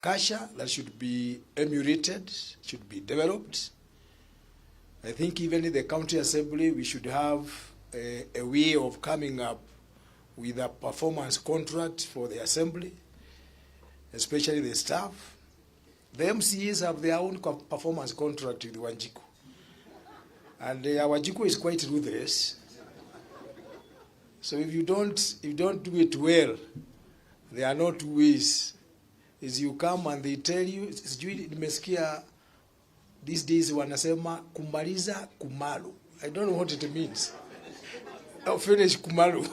culture that should be emulated, should be developed. I think even in the county assembly, we should have a way of coming up with a performance contract for the assembly, especially the staff. The MCAs have their own performance contract with Wanjiku. And our Wanjiku is quite ruthless. So if you don't do it well, there are no two ways. Is you come and they tell you, sijui nimesikia these days wanasema kumaliza kumalu. I don't know what it means. Oh, finish kumalu.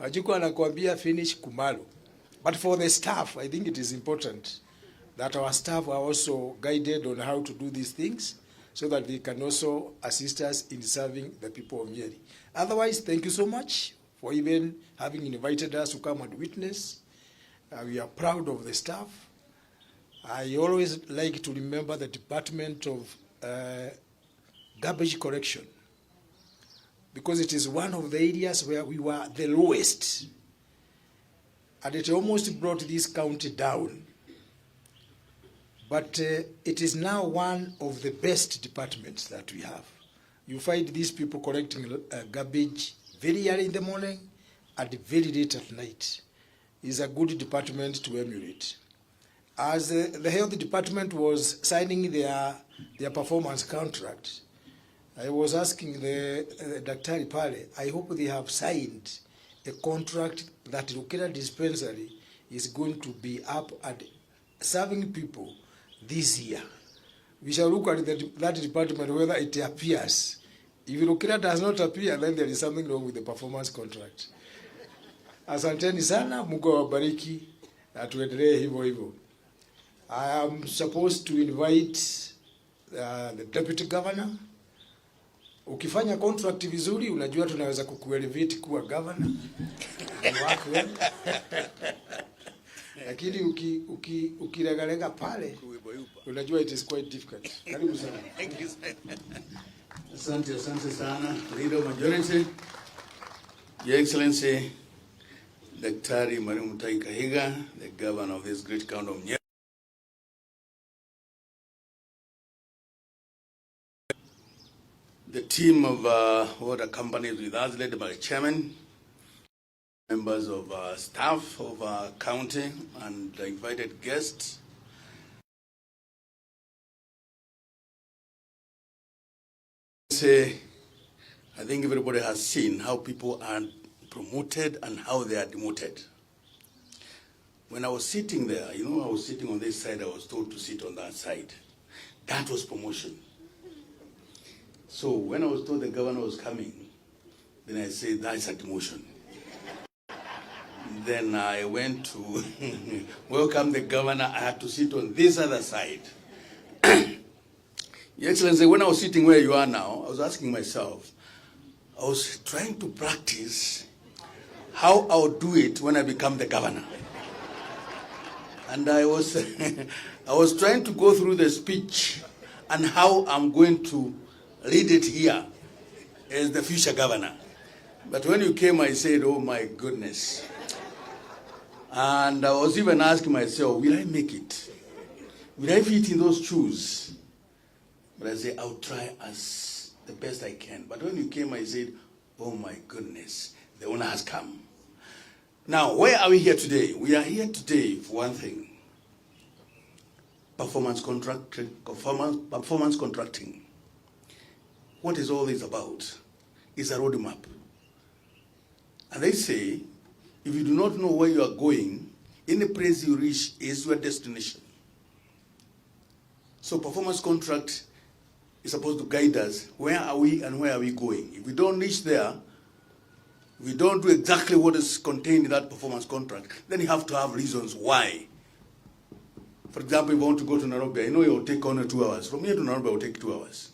Wanjiku anakuambia finish kumalu. But for the staff, I think it is important that our staff are also guided on how to do these things so that they can also assist us in serving the people of Nyeri. Otherwise, thank you so much for even having invited us to come and witness. We are proud of the staff. I always like to remember the Department of Garbage Collection, because it is one of the areas where we were the lowest. And it almost brought this county down. But it is now one of the best departments that we have. You find these people collecting garbage very early in the morning and very late at night. It's a good department to emulate. As the health department was signing their performance contract, I was asking the Daktari Pale, I hope they have signed a contract that Lukira dispensary is going to be up and serving people this year. We shall look at that department whether it appears. If Lukira does not appear, then there is something wrong with the performance contract. Asanteni sana, Mungu awabariki na tuendelee hivyo hivyo. I am supposed to invite the deputy governor. Ukifanya contract vizuri, unajua tunaweza kukuelevate kuwa governor. Lakini ukiregalega pale, unajua it is quite difficult. Karibu sana. Asante sana, Leader Majority, Your Excellency, Daktari Kahiga, the governor of this great county of Nyeri. The team of what accompanies with us, led by the chairman, members of staff of our county, and the invited guests. I think everybody has seen how people are promoted and how they are demoted. When I was sitting there, I was sitting on this side, I was told to sit on that side. That was promotion. So when I was told the governor was coming, then I said, that's a demotion. Then I went to welcome the governor. I had to sit on this other side. Your Excellency, when I was sitting where you are now, I was asking myself, I was trying to practice how I'll do it when I become the governor. And I was trying to go through the speech and how I'm going to lead it here as the future governor. But when you came, I said, oh my goodness. And I was even asking myself, will I make it? Will I fit in those shoes? But I said, I'll try as the best I can. But when you came, I said, oh my goodness, the owner has come. Now, where are we here today? We are here today for one thing. Performance contracting. What is all this about? It's a roadmap. And they say, if you do not know where you are going, any place you reach is your destination. So performance contract is supposed to guide us. Where are we and where are we going? If we don't reach there, we don't do exactly what is contained in that performance contract, then you have to have reasons why. For example, if you want to go to Nairobi, I know it will take only 2 hours. From here to Nairobi, it will take 2 hours.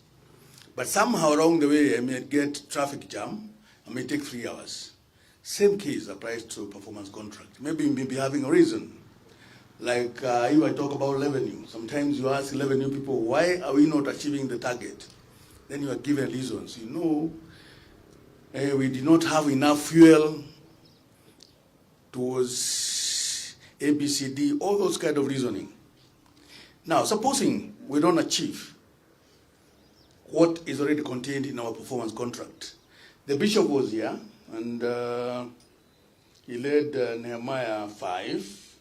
But somehow along the way, I may get traffic jam. I may take 3 hours. Same case applies to performance contract. Maybe you may be having a reason. Like if I talk about revenue, sometimes you ask revenue people, why are we not achieving the target? Then you are given reasons. We did not have enough fuel. It was A, B, C, D, all those kind of reasoning. Now, supposing we don't achieve what is already contained in our performance contract. The bishop was here, and he led Nehemiah 5.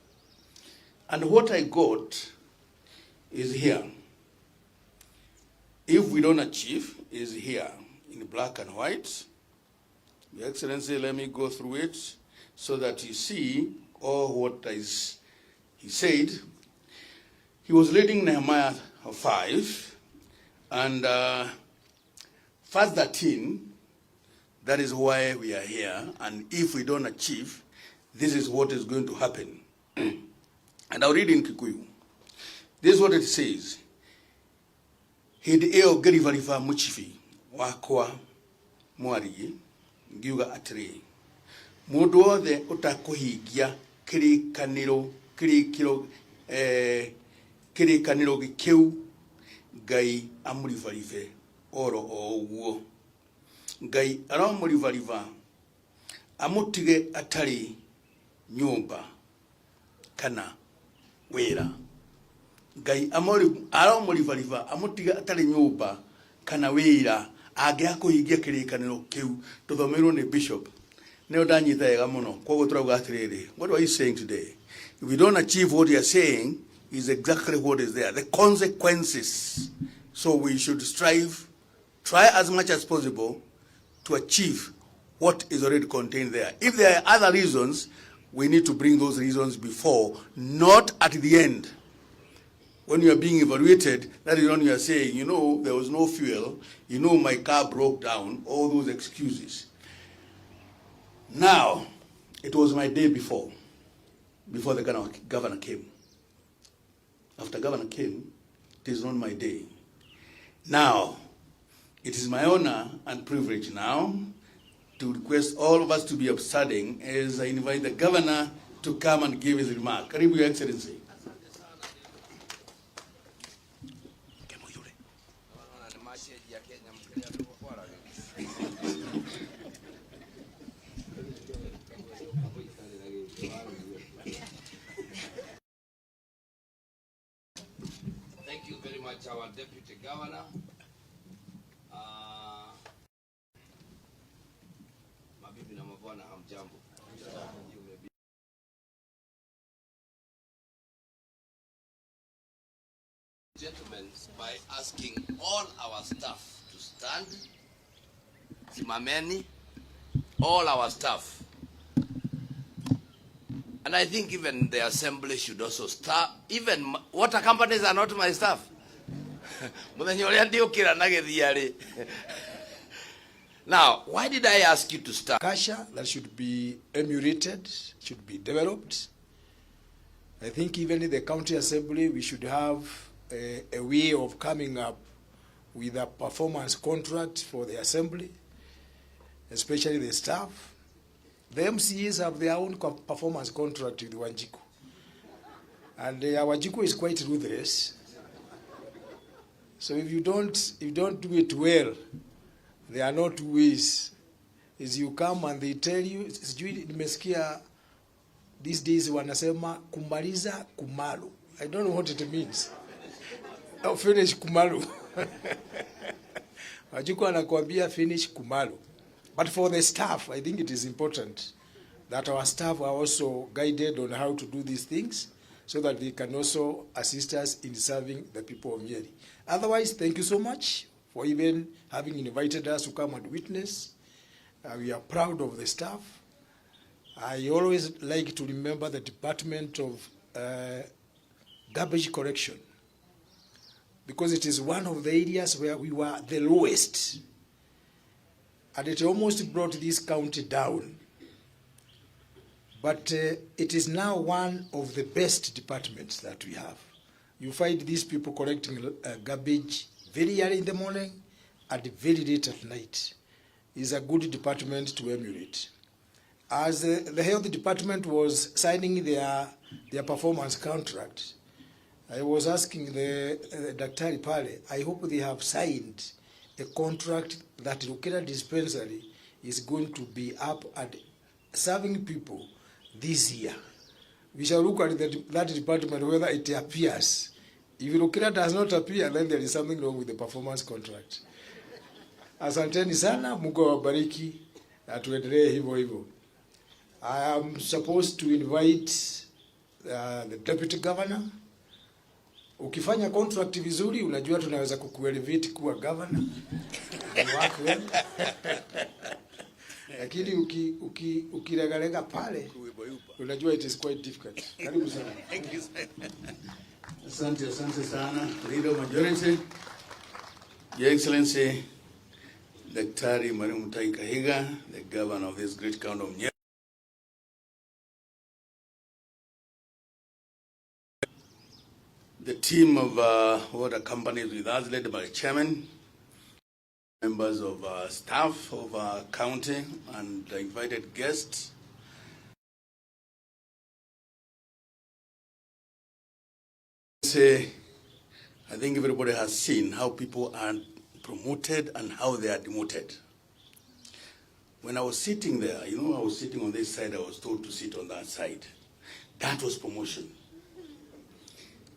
And what I got is here. If we don't achieve, is here in black and white. Your Excellency, let me go through it so that you see all what is he said. He was leading Nehemiah 5, and verse 13, that is why we are here, and if we don't achieve, this is what is going to happen. And I'll read in Kikuyu. This is what it says. Hidi eo gerivariva muchifi wakwa mwari ngiuga atiri mundu wothe utakuhingia kirikaniro gikiu Ngai amurivarive oro o uguo. Ngai aramurivariva amutige atari nyumba kana wira. Ngai aramurivariva amutiga atari nyumba kana wira agia kuhingia kirikaniro kiu tuthomirwo ni bishop. Neo ndanyita ega muno koguo turauga atiriri. What are you saying today? If we don't achieve what you are saying, is exactly what is there, the consequences. So we should try as much as possible to achieve what is already contained there. If there are other reasons, we need to bring those reasons before, not at the end. When you are being evaluated, that is when you are saying, you know, there was no fuel, you know, my car broke down, all those excuses. Now, it was my day before the governor came. After governor came, it is not my day. Now, it is my honor and privilege now to request all of us to be upstanding as I invite the governor to come and give his remark. Karibu, Your Excellency. Thank you very much, our Deputy Governor. Mabibi na mabwana, hamjambo. Gentlemen, by asking all our staff to stand, simameni, all our staff. And I think even the assembly should also start. Even water companies are not my staff. Now, why did I ask you to start? Kasha that should be emulated, should be developed. I think even in the county assembly, we should have a way of coming up with a performance contract for the assembly, especially the staff. The MCAs have their own performance contract with Wanjiku. And our Wanjiku is quite ruthless. So if you don't do it well, there are not ways. Is you come and they tell you, nimesikia these days wanasema kumaliza kumalu. I don't know what it means. Oh, finish kumalu. Wanjiku anakuambia finish kumalu. But for the staff, I think it is important that our staff are also guided on how to do these things so that they can also assist us in serving the people of Nyeri. Otherwise, thank you so much for even having invited us to come and witness. We are proud of the staff. I always like to remember the Department of Garbage Collection because it is one of the areas where we were the lowest. And it almost brought this county down. But it is now one of the best departments that we have. You find these people collecting garbage very early in the morning and very late at night. It's a good department to emulate. As the health department was signing their performance contract, I was asking the Daktari Pale, I hope they have signed a contract that Lukera dispensary is going to be up and serving people this year. We shall look at that department whether it appears. If Rukira does not appear, then there is something wrong with the performance contract. Asanteni sana, Mungu awabariki, na tuendelee hivyo hivyo. I am supposed to invite the deputy governor. Ukifanya contract vizuri, unajua tunaweza kukuelevate kuwa governor. Lakini ukiregalega pale, unajua it is quite difficult. Karibu sana. Thank you. Asante sana. Leader Majority, Your Excellency, Daktari Mwalimu Kahiga, the governor of this great county of Nyeri. The team of what accompanies with us, led by the chairman, members of staff of our county, and the invited guests. I think everybody has seen how people are promoted and how they are demoted. When I was sitting there, I was sitting on this side, I was told to sit on that side. That was promotion.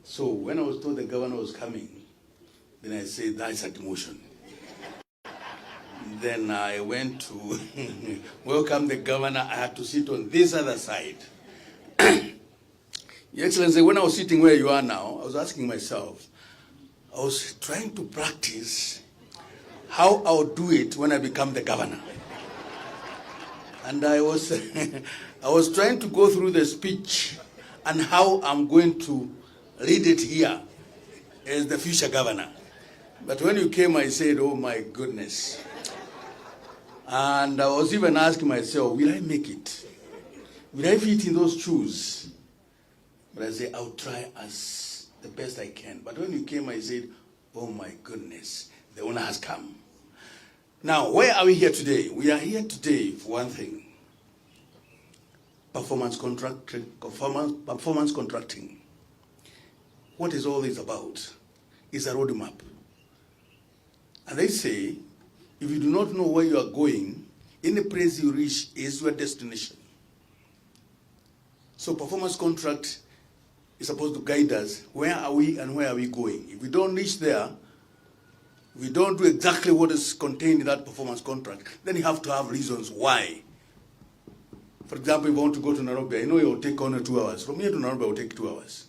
So when I was told the governor was coming, then I said, that's a demotion. Then I went to welcome the governor. I had to sit on this other side. Your Excellency, when I was sitting where you are now, I was asking myself, I was trying to practice how I would do it when I become the governor. And I was trying to go through the speech and how I'm going to read it here as the future governor. But when you came, I said, oh my goodness. And I was even asking myself, will I make it? Will I fit in those shoes? But I said, I'll try as the best I can. But when you came, I said, oh my goodness, the owner has come. Now, where are we here today? We are here today for one thing. Performance contracting. What is all this about? It's a roadmap. And they say, if you do not know where you are going, any place you reach is your destination. So performance contract is supposed to guide us. Where are we and where are we going? If we don't reach there, if we don't do exactly what is contained in that performance contract, then you have to have reasons why. For example, if you want to go to Nairobi, I know it will take only 2 hours. From here to Nairobi, it will take 2 hours.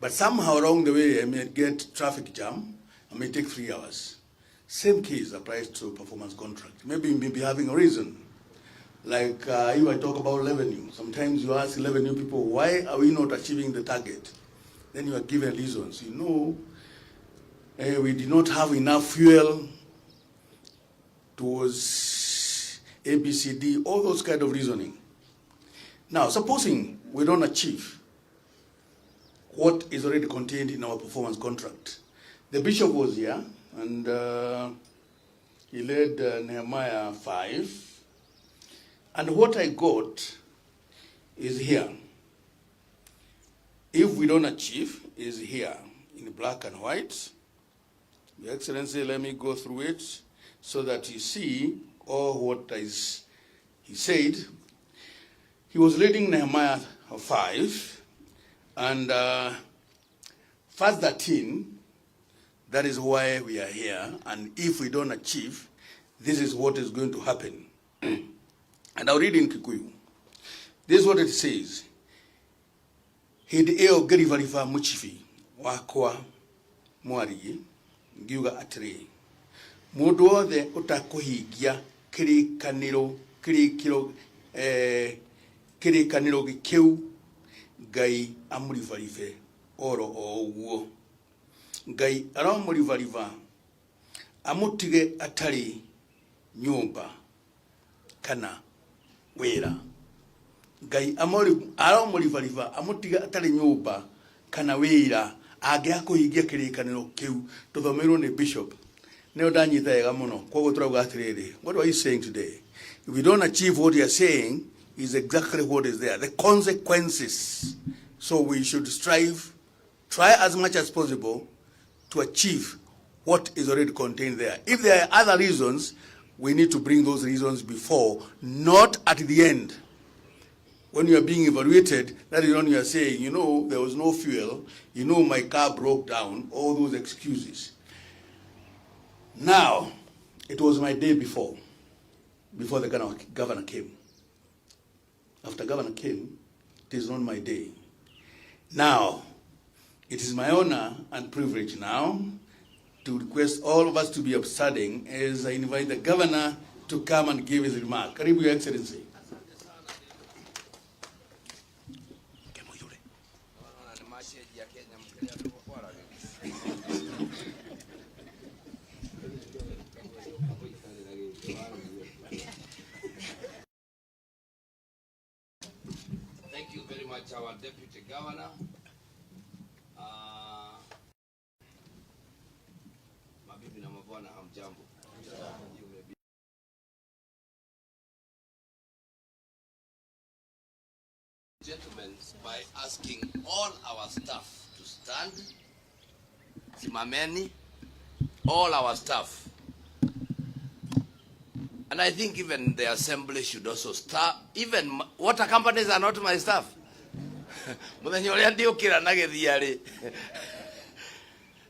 But somehow along the way, I may get traffic jam. I may take 3 hours. Same case applies to performance contract. Maybe you may be having a reason. Like if I talk about revenue, sometimes you ask revenue people, why are we not achieving the target? Then you are given reasons. We did not have enough fuel towards ABCD, all those kind of reasoning. Now, supposing we don't achieve what is already contained in our performance contract. The bishop was here, and he led Nehemiah 5. And what I got is here. If we don't achieve, is here in black and white. Your Excellency, let me go through it so that you see all what is he said. He was leading Nehemiah 5, and verse 13, that is why we are here. And if we don't achieve, this is what is going to happen. And I'll read in Kikuyu. This is what it says. Hidi eo gerivariva muchifi wakwa mwari ngiuga atiri. Mundu wothe utakuhingia kirikaniro gikiu Ngai amurivarive oro o uguo. Ngai aramurivariva amutige atari nyumba kana wera. Ngai aramurivariva amutiga atari nyumba kana wera agia kuhingia kirikaniro kiu tuthomerwo ni bishop. Neo ndanyita yega muno koguo turauga atiriri. What are you saying today? If we don't achieve what you are saying, is exactly what is there, the consequences. So we should try as much as possible to achieve what is already contained there. If there are other reasons, we need to bring those reasons before, not at the end. when you are being evaluated, that is when you are saying, you know, there was no fuel, you know, my car broke down, all those excuses. Now, it was my day before the governor came. After governor came, it is not my day. Now, it is my honor and privilege now to request all of us to be upstanding as I invite the governor to come and give his remark. Karibu, Your Excellency. Thank you very much, our Deputy Governor. Mabibi na mabwana, hamjambo. Gentlemen, by asking all our staff to stand, simameni, all our staff. And I think even the assembly should also start. Even water companies are not my staff.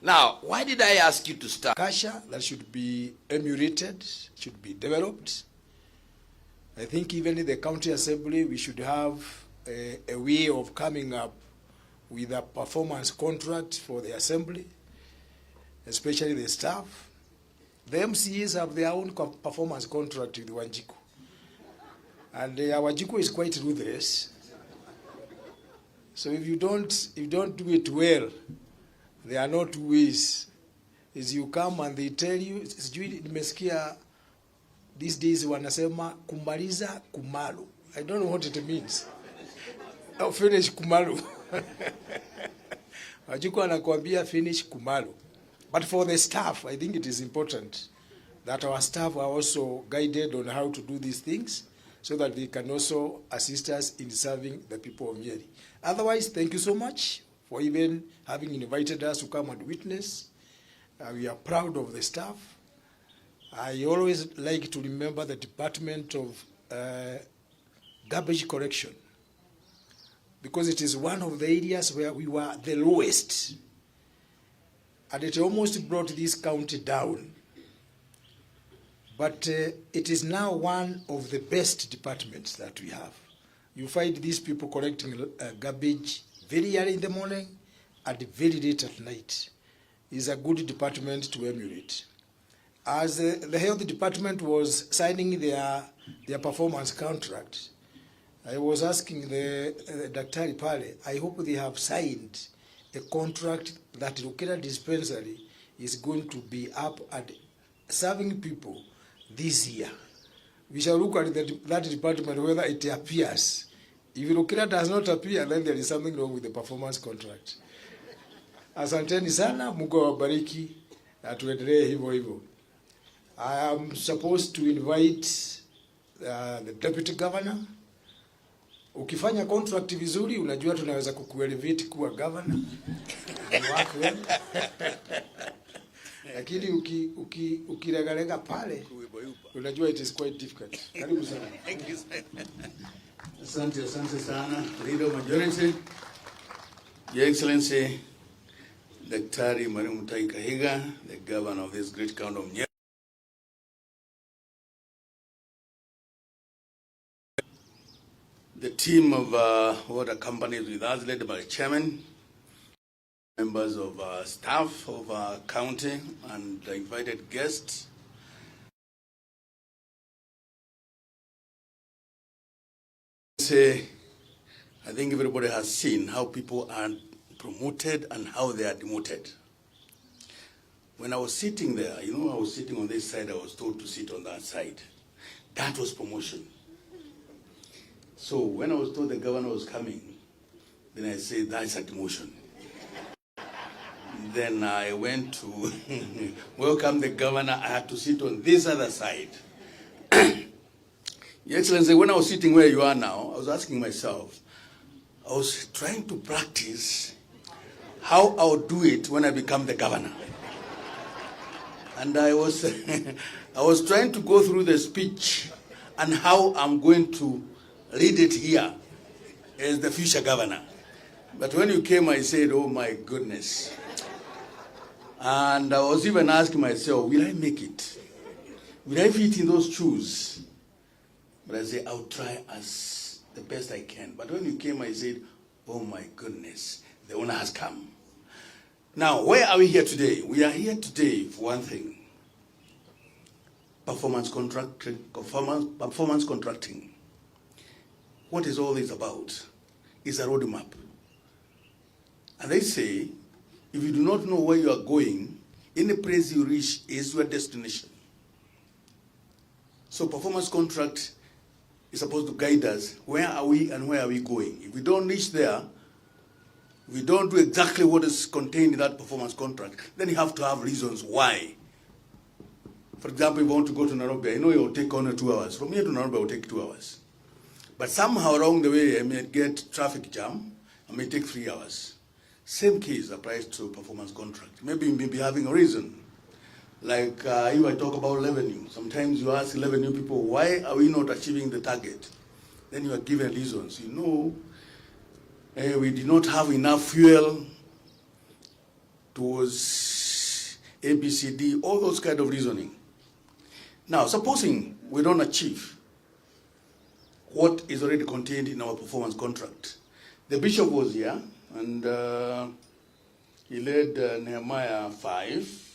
Now, why did I ask you to start? Kasha that should be emulated, should be developed. I think even in the county assembly, we should have a way of coming up with a performance contract for the assembly, especially the staff. The MCAs have their own performance contract with Wanjiku. And our Wanjiku is quite ruthless. So if you don't do it well, there are no two ways. Is you come and they tell you, nimesikia these days wanasema kumaliza kumalu. I don't know what it means. Oh, finish kumalu. Wanjiku anakuambia finish kumalu. But for the staff, I think it is important that our staff are also guided on how to do these things so that they can also assist us in serving the people of Nyeri. Otherwise, thank you so much for even having invited us to come and witness. We are proud of the staff. I always like to remember the Department of Garbage Collection, because it is one of the areas where we were the lowest. And it almost brought this county down. But it is now one of the best departments that we have. You find these people collecting garbage very early in the morning and very late at night. It's a good department to emulate. As the health department was signing their performance contract, I was asking the Daktari Pale, I hope they have signed a contract that Guikora dispensary is going to be up and serving people this year. We shall look at that department whether it appears. If Guikora does not appear, then there is something wrong with the performance contract. Asanteni sana, Mungu awabariki, na tuendelee hivyo hivyo. I am supposed to invite the deputy governor. Ukifanya contract vizuri, unajua tunaweza kukuelevate kuwa governor. Lakini ukiregalega pale, unajua it is quite difficult. Karibu sana. Thank you. Asante sana. Leader of Majority, Your Excellency, Daktari Kahiga, the governor of this great county of Nyeri. The team of water companies with us, led by the chairman, members of staff of our county, and the invited guests. I think everybody has seen how people are promoted and how they are demoted. When I was sitting there, I was sitting on this side, I was told to sit on that side. That was promotion. So when I was told the governor was coming, then I said, that's a demotion. Then I went to welcome the governor. I had to sit on this other side. Your Excellency, when I was sitting where you are now, I was asking myself, I was trying to practice how I would do it when I become the governor. And I was trying to go through the speech and how I'm going to lead it here as the future governor. But when you came, I said, oh my goodness. And I was even asking myself, will I make it? Will I fit in those shoes? But I said, I'll try as the best I can. But when you came, I said, oh my goodness, the owner has come. Now, where are we here today? We are here today for one thing. Performance contracting. What is all this about? It's a roadmap. And they say, if you do not know where you are going, any place you reach is your destination. So performance contract is supposed to guide us. Where are we and where are we going? If we don't reach there, we don't do exactly what is contained in that performance contract, then you have to have reasons why. For example, if you want to go to Nairobi, I know it will take only 2 hours. From here to Nairobi, it will take 2 hours. But somehow along the way, I may get traffic jam. I may take 3 hours. Same case applies to performance contract. Maybe you may be having a reason. Like if I talk about revenue, sometimes you ask revenue people, why are we not achieving the target? Then you are given reasons. You know, we did not have enough fuel towards ABCD, all those kind of reasoning. Now, supposing we don't achieve what is already contained in our performance contract. The bishop was here, and he led Nehemiah 5.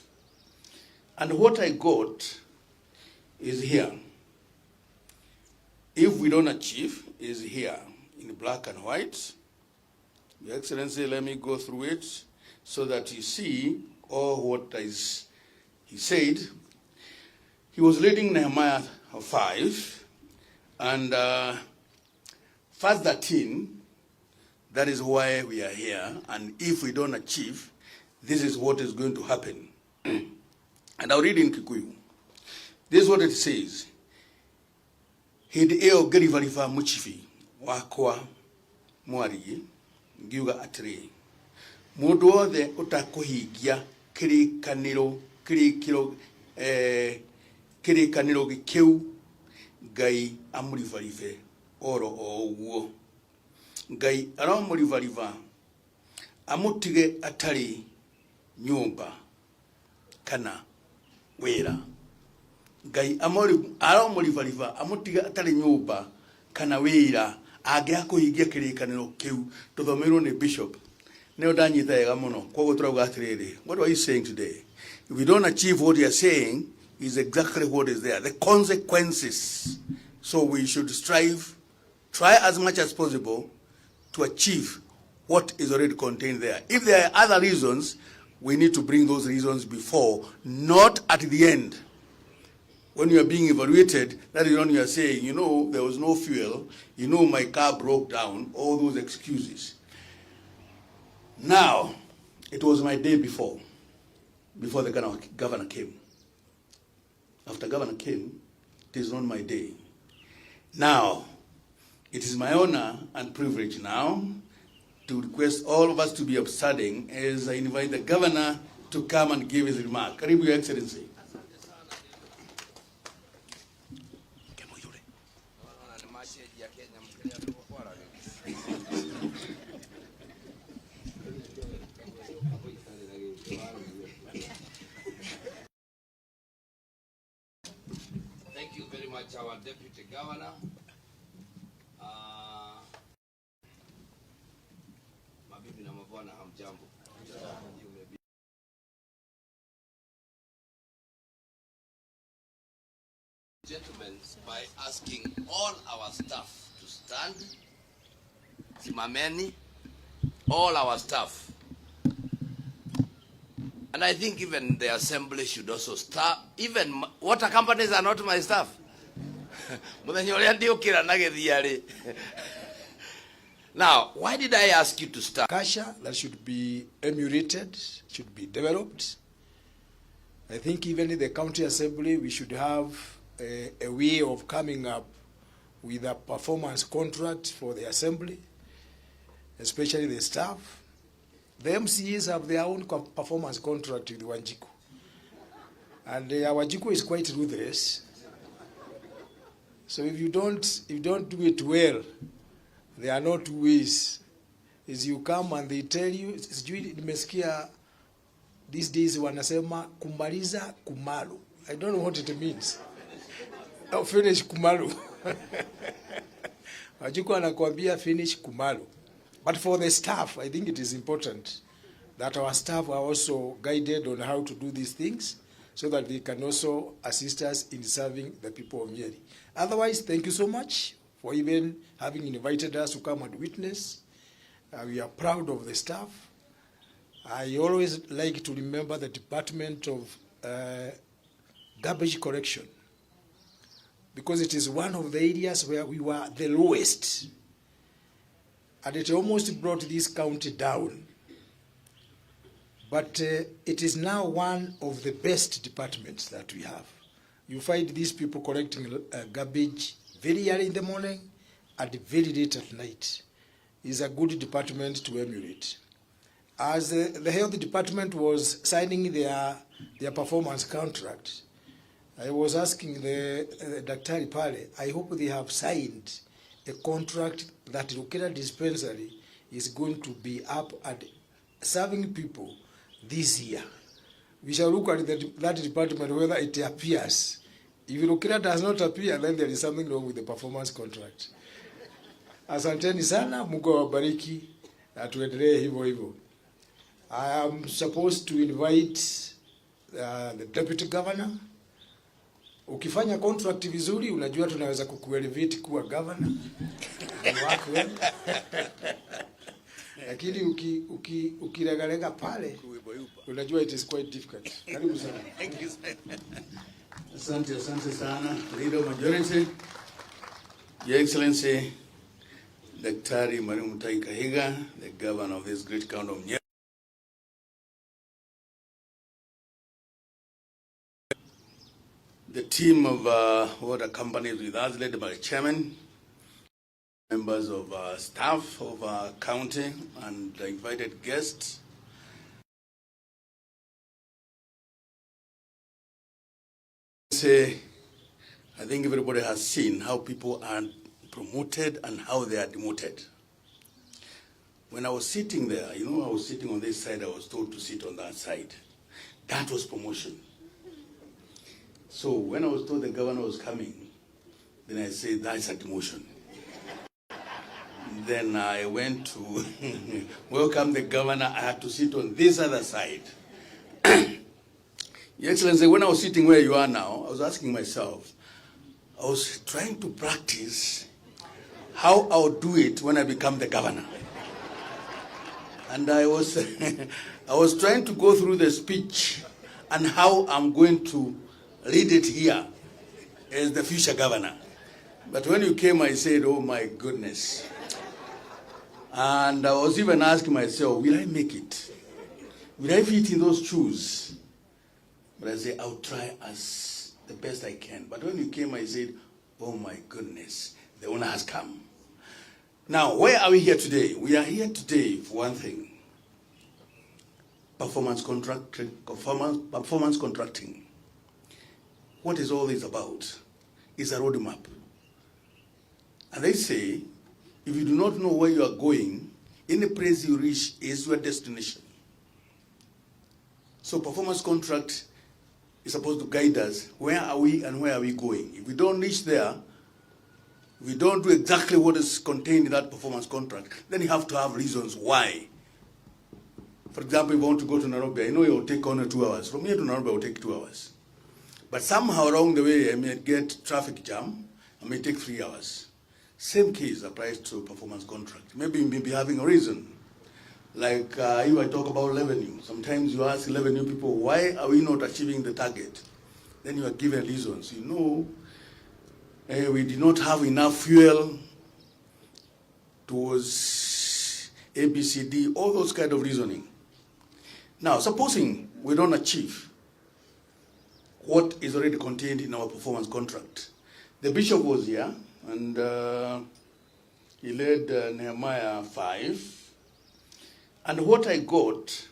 And what I got is here. If we don't achieve, is here in black and white. Your Excellency, let me go through it so that you see all what is he said. He was leading Nehemiah 5, and verse 13, that is why we are here. And if we don't achieve, this is what is going to happen. And I'll read in Kikuyu. This is what it says. Hidi eo gerivariva muchifi wakwa mwari ngiuga atiri. Mundu wothe utakuhingia kirikaniro gikiu Ngai amurivarive oro o uguo. Ngai aramurivariva amutige atari nyumba kana wera. Ngai aramurivariva amutiga atari nyumba kana wera agia kuhingia kirikaniro kiu. Tuthomerwo ni bishop. Neo ndanyita ega muno. Koguo turauga atiriri. What are you saying today? If we don't achieve what you are saying, is exactly what is there. The consequences. So we should strive, try as much as possible to achieve what is already contained there. If there are other reasons, we need to bring those reasons before, not at the end. When you are being evaluated, that is when you are saying, you know, there was no fuel, you know, my car broke down, all those excuses. Now, it was my day before the governor came. After governor came, it is not my day. Now, it is my honor and privilege now to request all of us to be upstanding as I invite the governor to come and give his remark. Karibu, Your Excellency. Thank you very much, our Deputy Governor. Mabibi na mabwana, hamjambo. Gentlemen, by asking all our staff to stand, simameni, all our staff. And I think even the assembly should also start. Even water companies are not my staff. Now, why did I ask you to start? Kasha that should be emulated, should be developed. I think even in the county assembly, we should have a way of coming up with a performance contract for the assembly, especially the staff. The MCAs have their own performance contract with Wanjiku. And our Wanjiku is quite ruthless. So if you don't do it well, There are no two ways. Is you come and they tell you, sijui nimesikia these days wanasema kumaliza kumalu. I don't know what it means. Oh, finish kumalu. Wajuku anakuambia finish kumalu. But for the staff, I think it is important that our staff are also guided on how to do these things so that they can also assist us in serving the people of Nyeri. Otherwise, thank you so much for even having invited us to come and witness. We are proud of the staff. I always like to remember the Department of Garbage Collection, because it is one of the areas where we were the lowest. And it almost brought this county down. But it is now one of the best departments that we have. You find these people collecting garbage very early in the morning and very late at night. It's a good department to emulate. As the health department was signing their performance contract, I was asking the Daktari Pale, I hope they have signed a contract that Guikora dispensary is going to be up and serving people this year. We shall look at that department whether it appears. If Guikora does not appear, then there is something wrong with the performance contract. Asanteni sana, Mungu awabariki, tuendelee hivyo hivyo. I am supposed to invite the deputy governor. Ukifanya contract vizuri, unajua tunaweza kukuelevate kuwa governor. Lakini ukiregalega pale, unajua it is quite difficult. Karibu sana. Thank you. Asante sana. Leader of Majority, Your Excellency, Daktari Kahiga, the governor of this great county of Nyeri. The team of water companies with us, led by the chairman, members of staff of our county, and the invited guests. I think everybody has seen how people are promoted and how they are demoted. When I was sitting there, I was sitting on this side, I was told to sit on that side. That was promotion. So when I was told the governor was coming, then I said, that's a demotion. Then I went to welcome the governor. I had to sit on this other side. Your Excellency, when I was sitting where you are now, I was asking myself, I was trying to practice how I'll do it when I become the governor. And I was trying to go through the speech and how I'm going to lead it here as the future governor. But when you came, I said, oh my goodness. And I was even asking myself, will I make it? Will I fit in those shoes? But I said, I'll try as the best I can. But when you came, I said, oh my goodness, the owner has come. Now, where are we here today? We are here today for one thing. Performance contracting. What is all this about? It's a roadmap. And they say, if you do not know where you are going, any place you reach is your destination. So performance contract is supposed to guide us. Where are we and where are we going? If we don't reach there, we don't do exactly what is contained in that performance contract, then you have to have reasons why. For example, if you want to go to Nairobi, I know it will take only 2 hours. From here to Nairobi, it will take 2 hours. But somehow along the way, I may get traffic jam. I may take 3 hours. Same case applies to performance contract. Maybe you may be having a reason. Like if I talk about revenue, sometimes you ask revenue people, why are we not achieving the target? Then you are given reasons. We did not have enough fuel towards ABCD, all those kind of reasoning. Now, supposing we don't achieve what is already contained in our performance contract. The bishop was here, and he led Nehemiah 5. And what I got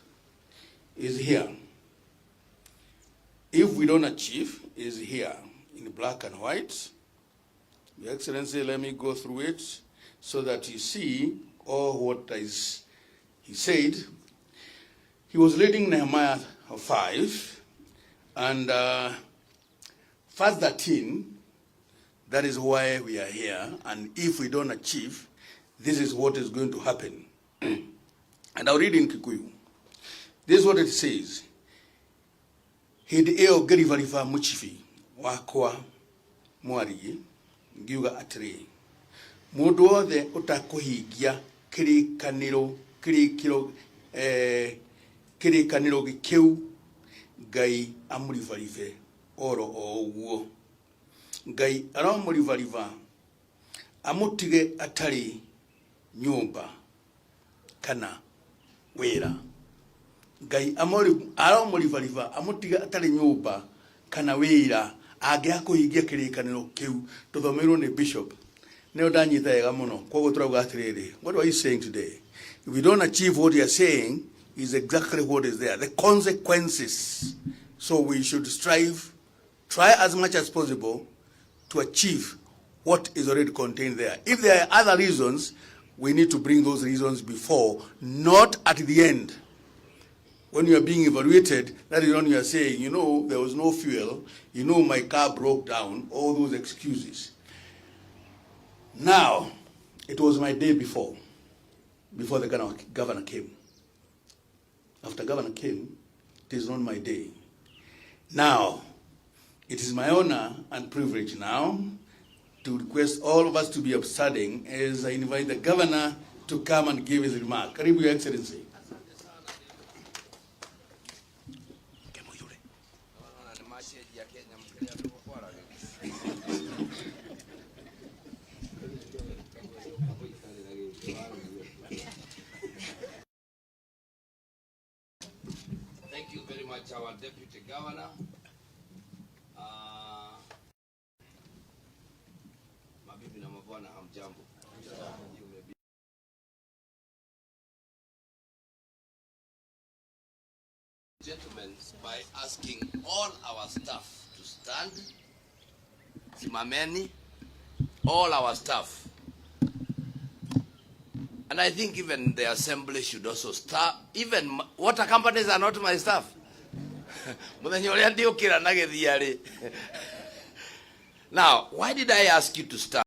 is here. If we don't achieve, is here in black and white. Your Excellency, let me go through it. so that you see all what is he said. He was reading Nehemiah 5 and verse 13. That is why we are here, and if we don't achieve, this is what is going to happen. And I'll read in Kikuyu. This is what it says. Hidi eo gerivariva muchifi wakwa mwari ngiuga atiri. Mundu wothe utakuhingia kirikaniro gikiu Ngai amurivarive oro o uguo. Ngai aramurivariva amutige atari nyumba kana wera. Ngai aramurivariva amutige atari nyumba kana wera age akuhingia kirikaniro kiu. Tuthomerwo ni bishop neo ndanyita wega muno koguo turauga atiriri. What are you saying today? If we don't achieve what you are saying, is exactly what is there, the consequences. So we should try as much as possible to achieve what is already contained there. If there are other reasons, we need to bring those reasons before, not at the end. When you are being evaluated, that is when you are saying, you know, there was no fuel, you know, my car broke down, all those excuses. Now, it was my day before the governor came. After governor came, it is not my day. Now, it is my honor and privilege now to request all of us to be upstanding as I invite the governor to come and give his remark. Karibu, Your Excellency. Thank you very much, our Deputy Governor. Mabibi na mabwana, hamjambo. Gentlemen, by asking all our staff to stand, simameni, all our staff. And I think even the assembly should also start. Even water companies are not my staff. Now, why did I ask you to start?